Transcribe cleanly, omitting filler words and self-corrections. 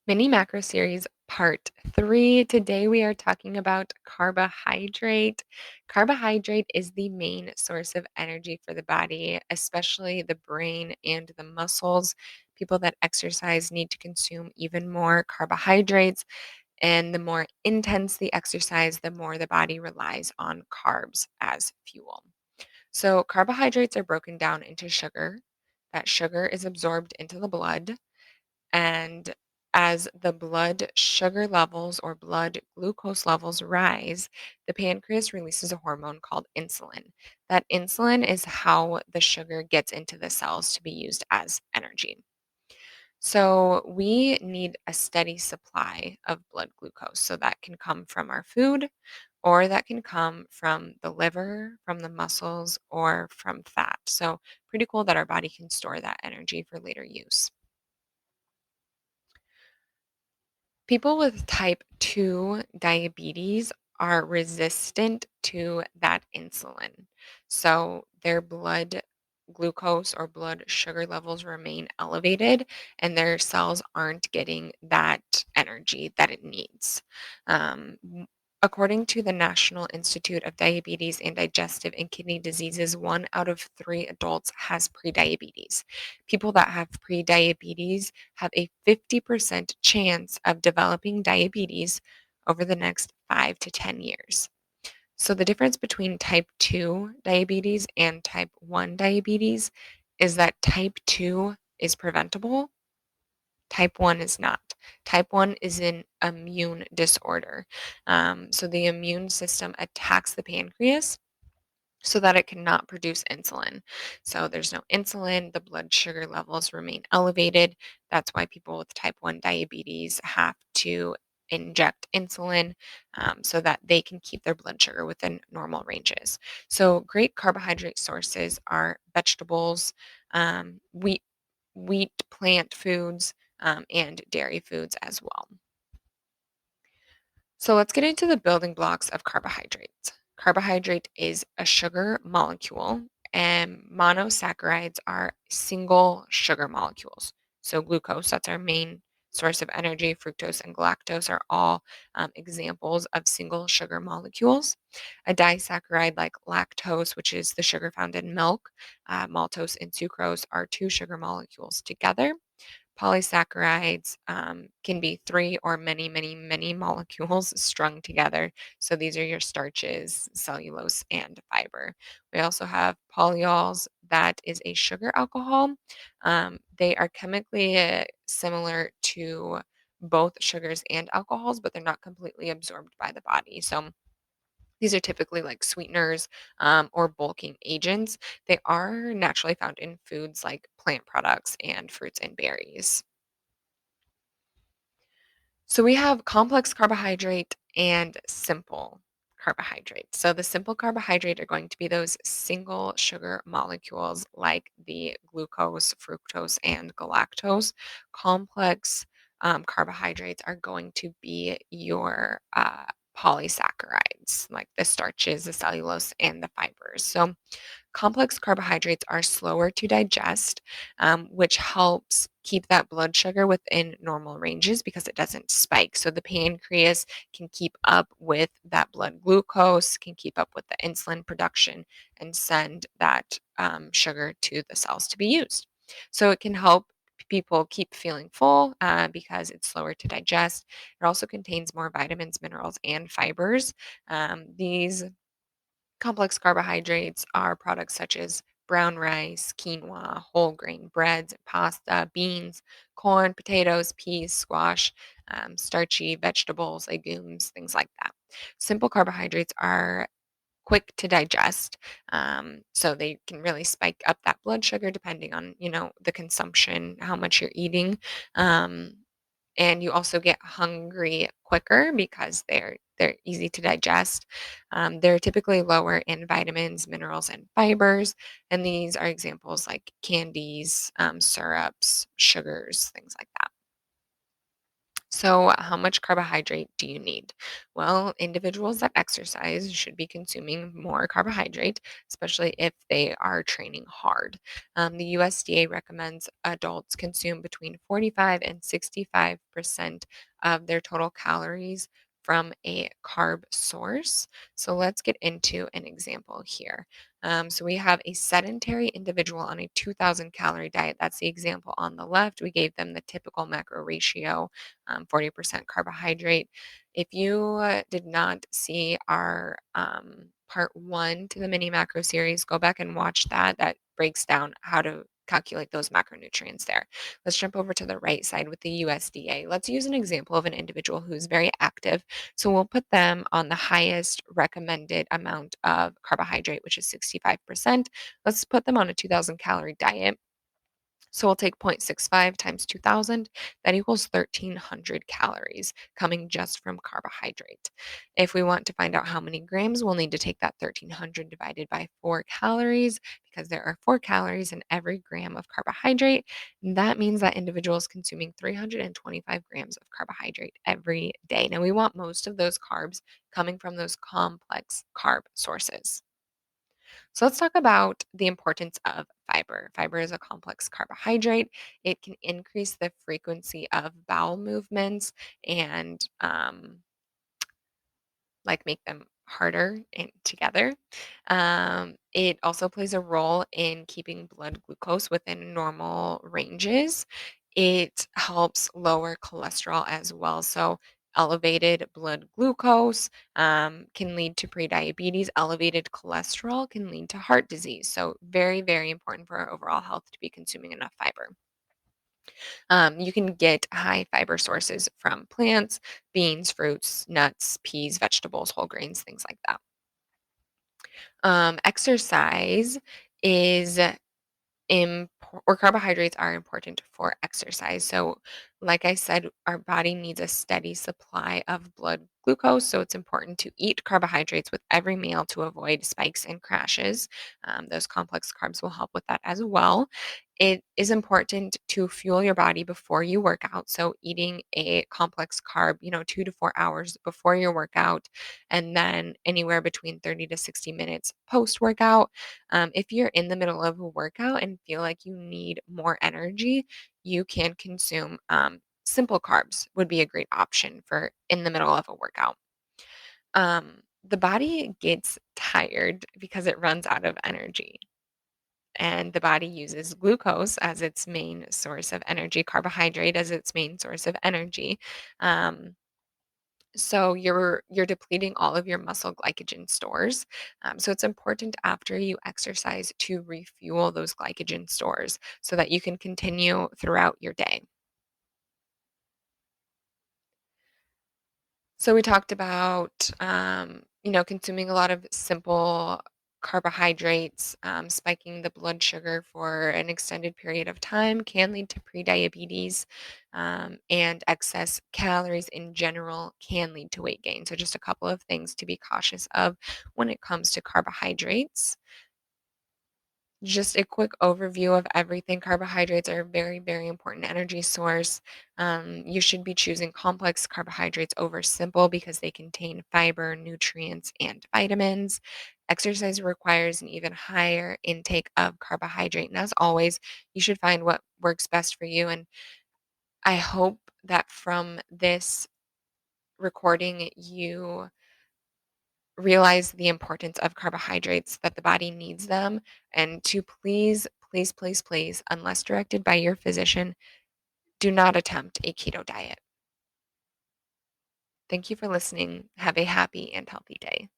Mini Macro Series Part 3. Today we are talking about carbohydrate. Carbohydrate is the main source of energy for the body, especially the brain and the muscles. People that exercise need to consume even more carbohydrates, and the more intense the exercise, the more the body relies on carbs as fuel. So, carbohydrates are broken down into sugar. That sugar is absorbed into the blood. And as the blood sugar levels or blood glucose levels rise, the pancreas releases a hormone called insulin. That insulin is how the sugar gets into the cells to be used as energy. So, we need a steady supply of blood glucose. So, that can come from our food or that can come from the liver, from the muscles, or from fat. So, pretty cool that our body can store that energy for later use. People with type 2 diabetes are resistant to that insulin. So their blood glucose or blood sugar levels remain elevated and their cells aren't getting that energy that it needs. W- According to the National Institute of Diabetes and Digestive and Kidney Diseases, 1 out of 3 adults has prediabetes. People that have prediabetes have a 50% chance of developing diabetes over the next 5 to 10 years. So, the difference between type 2 diabetes and type 1 diabetes is that type 2 is preventable, type 1 is not. Type 1 is an immune disorder. So, the immune system attacks the pancreas so that it cannot produce insulin. So there's no insulin, the blood sugar levels remain elevated. That's why people with type 1 diabetes have to inject insulin so that they can keep their blood sugar within normal ranges. So great carbohydrate sources are vegetables, wheat, plant foods, and dairy foods as well. So let's get into the building blocks of carbohydrates. Carbohydrate is a sugar molecule, and monosaccharides are single sugar molecules. So glucose, that's our main source of energy, fructose and galactose are all examples of single sugar molecules. A disaccharide like lactose, which is the sugar found in milk, maltose and sucrose are two sugar molecules together. Polysaccharides can be three or many, many, many molecules strung together. So these are your starches, cellulose, and fiber. We also have polyols, that is a sugar alcohol. They are chemically similar to both sugars and alcohols, but they're not completely absorbed by the body. So these are typically like sweeteners or bulking agents. They are naturally found in foods like plant products and fruits and berries. So we have complex carbohydrate and simple carbohydrate. So the simple carbohydrate are going to be those single sugar molecules like the glucose, fructose, and galactose. Complex carbohydrates are going to be your polysaccharides, like the starches, the cellulose, and the fibers. So complex carbohydrates are slower to digest, which helps keep that blood sugar within normal ranges because it doesn't spike. So the pancreas can keep up with that blood glucose, can keep up with the insulin production, and send that sugar to the cells to be used. So it can help people keep feeling full because it's slower to digest. It also contains more vitamins, minerals, and fibers. These complex carbohydrates are products such as brown rice, quinoa, whole grain breads, pasta, beans, corn, potatoes, peas, squash, starchy vegetables, legumes, things like that. Simple carbohydrates are quick to digest, so they can really spike up that blood sugar depending on the consumption, how much you're eating. Um, and you also get hungry quicker because they're easy to digest. They're typically lower in vitamins, minerals, and fibers, and these are examples like candies, syrups, sugars, things like that. So, how much carbohydrate do you need? Well, individuals that exercise should be consuming more carbohydrate, especially if they are training hard. The USDA recommends adults consume between 45 and 65% of their total calories from a carb source. So, let's get into an example here. So, we have a sedentary individual on a 2,000 calorie diet. That's the example on the left. We gave them the typical macro ratio 40% carbohydrate. If you did not see our part one to the mini macro series, go back and watch that. That breaks down how to calculate those macronutrients there. Let's jump over to the right side with the USDA. Let's use an example of an individual who's very active. So we'll put them on the highest recommended amount of carbohydrate, which is 65%. Let's put them on a 2,000 calorie diet. So we'll take 0.65 times 2000. That equals 1,300 calories coming just from carbohydrate. If we want to find out how many grams, we'll need to take that 1,300 divided by 4 calories because there are 4 calories in every gram of carbohydrate. And that means that individual is consuming 325 grams of carbohydrate every day. Now, we want most of those carbs coming from those complex carb sources. So let's talk about the importance of fiber. Fiber is a complex carbohydrate. It can increase the frequency of bowel movements and like make them harder and together. It also plays a role in keeping blood glucose within normal ranges. It helps lower cholesterol as well. So, elevated blood glucose can lead to prediabetes. Elevated cholesterol can lead to heart disease. So, very, very important for our overall health to be consuming enough fiber. You can get high fiber sources from plants, beans, fruits, nuts, peas, vegetables, whole grains, things like that. Exercise is or carbohydrates are important for exercise. So, like I said, our body needs a steady supply of blood glucose. So, it's important to eat carbohydrates with every meal to avoid spikes and crashes. Those complex carbs will help with that as well. It is important to fuel your body before you work out. So, eating a complex carb, 2 to 4 hours before your workout, and then anywhere between 30 to 60 minutes post workout. If you're in the middle of a workout and feel like you need more energy, you can consume simple carbs, would be a great option for in the middle of a workout. The body gets tired because it runs out of energy. And the body uses glucose as its main source of energy, carbohydrate as its main source of energy. Um, so you're depleting all of your muscle glycogen stores. So it's important after you exercise to refuel those glycogen stores so that you can continue throughout your day. So we talked about, consuming a lot of simple carbohydrates, spiking the blood sugar for an extended period of time can lead to prediabetes, and excess calories in general can lead to weight gain. So just a couple of things to be cautious of when it comes to carbohydrates. Just a quick overview of everything. Carbohydrates are a very, very important energy source. You should be choosing complex carbohydrates over simple because they contain fiber, nutrients, and vitamins. Exercise requires an even higher intake of carbohydrate. And as always, you should find what works best for you. And I hope that from this recording, you realize the importance of carbohydrates, that the body needs them, and to please, please, please, please, unless directed by your physician, do not attempt a keto diet. Thank you for listening. Have a happy and healthy day.